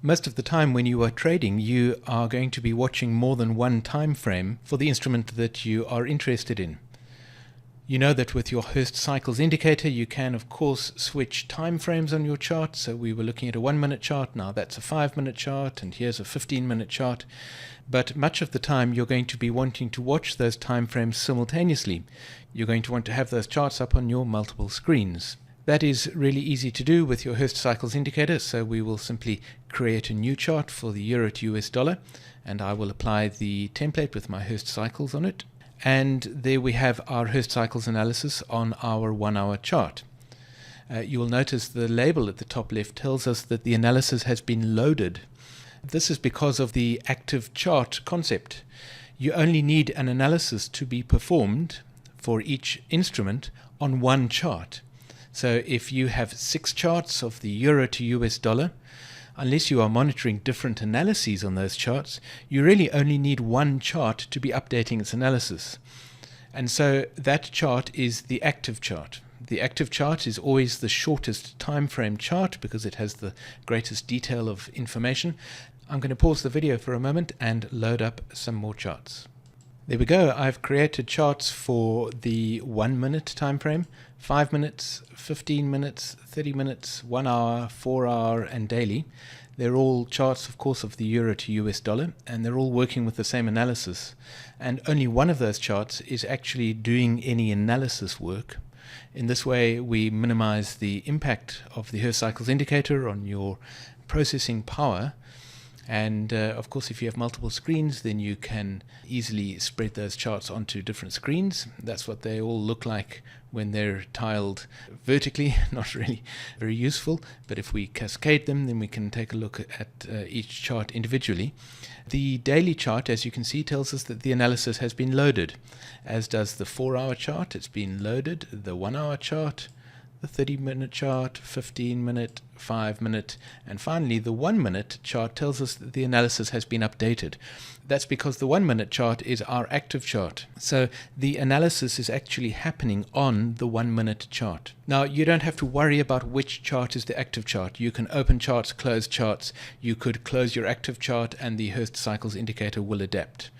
Most of the time when you are trading, you are going to be watching more than one time frame for the instrument that you are interested in. You know that with your Hurst Cycles indicator, you can of course switch time frames on your chart. So we were looking at a 1 minute chart, now that's a 5 minute chart, and here's a 15-minute chart. But much of the time you're going to be wanting to watch those time frames simultaneously. You're going to want to have those charts up on your multiple screens. That is really easy to do with your Hurst Cycles indicator, so we will simply create a new chart for the euro to US dollar, and I will apply the template with my Hurst Cycles on it. And there we have our Hurst Cycles analysis on our 1 hour chart. You will notice the label at the top left tells us that the analysis has been loaded. This is because of the active chart concept. You only need an analysis to be performed for each instrument on one chart. So if you have 6 charts of the euro to US dollar, unless you are monitoring different analyses on those charts, you really only need one chart to be updating its analysis. And so that chart is the active chart. The active chart is always the shortest time frame chart because it has the greatest detail of information. I'm going to pause the video for a moment and load up some more charts. There we go. I've created charts for the 1 minute time frame, 5 minutes, 15 minutes, 30 minutes, 1 hour, 4 hour, and daily. They're all charts, of course, of the euro to US dollar, and they're all working with the same analysis. And only one of those charts is actually doing any analysis work. In this way, we minimize the impact of the Hurst Cycles indicator on your processing power. And of course, if you have multiple screens, then you can easily spread those charts onto different screens. That's what they all look like when they're tiled vertically. Not really very useful, but if we cascade them, then we can take a look at each chart individually. The daily chart, as you can see, tells us that the analysis has been loaded, as does the 4 hour chart. It's been loaded, the 1 hour chart, the 30-minute chart, 15-minute, 5-minute, and finally the 1 minute chart tells us that the analysis has been updated. That's because the 1 minute chart is our active chart. So the analysis is actually happening on the 1 minute chart. Now you don't have to worry about which chart is the active chart. You can open charts, close charts. You could close your active chart and the Hurst Cycles indicator will adapt.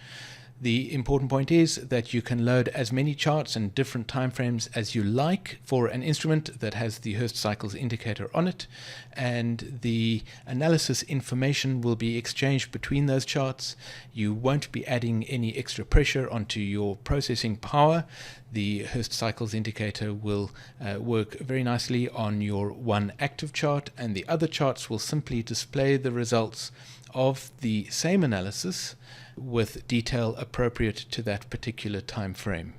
The important point is that you can load as many charts and different time frames as you like for an instrument that has the Hurst Cycles indicator on it, and the analysis information will be exchanged between those charts. You won't be adding any extra pressure onto your processing power. The Hurst Cycles indicator will work very nicely on your one active chart, and the other charts will simply display the results of the same analysis with detail appropriate to that particular time frame.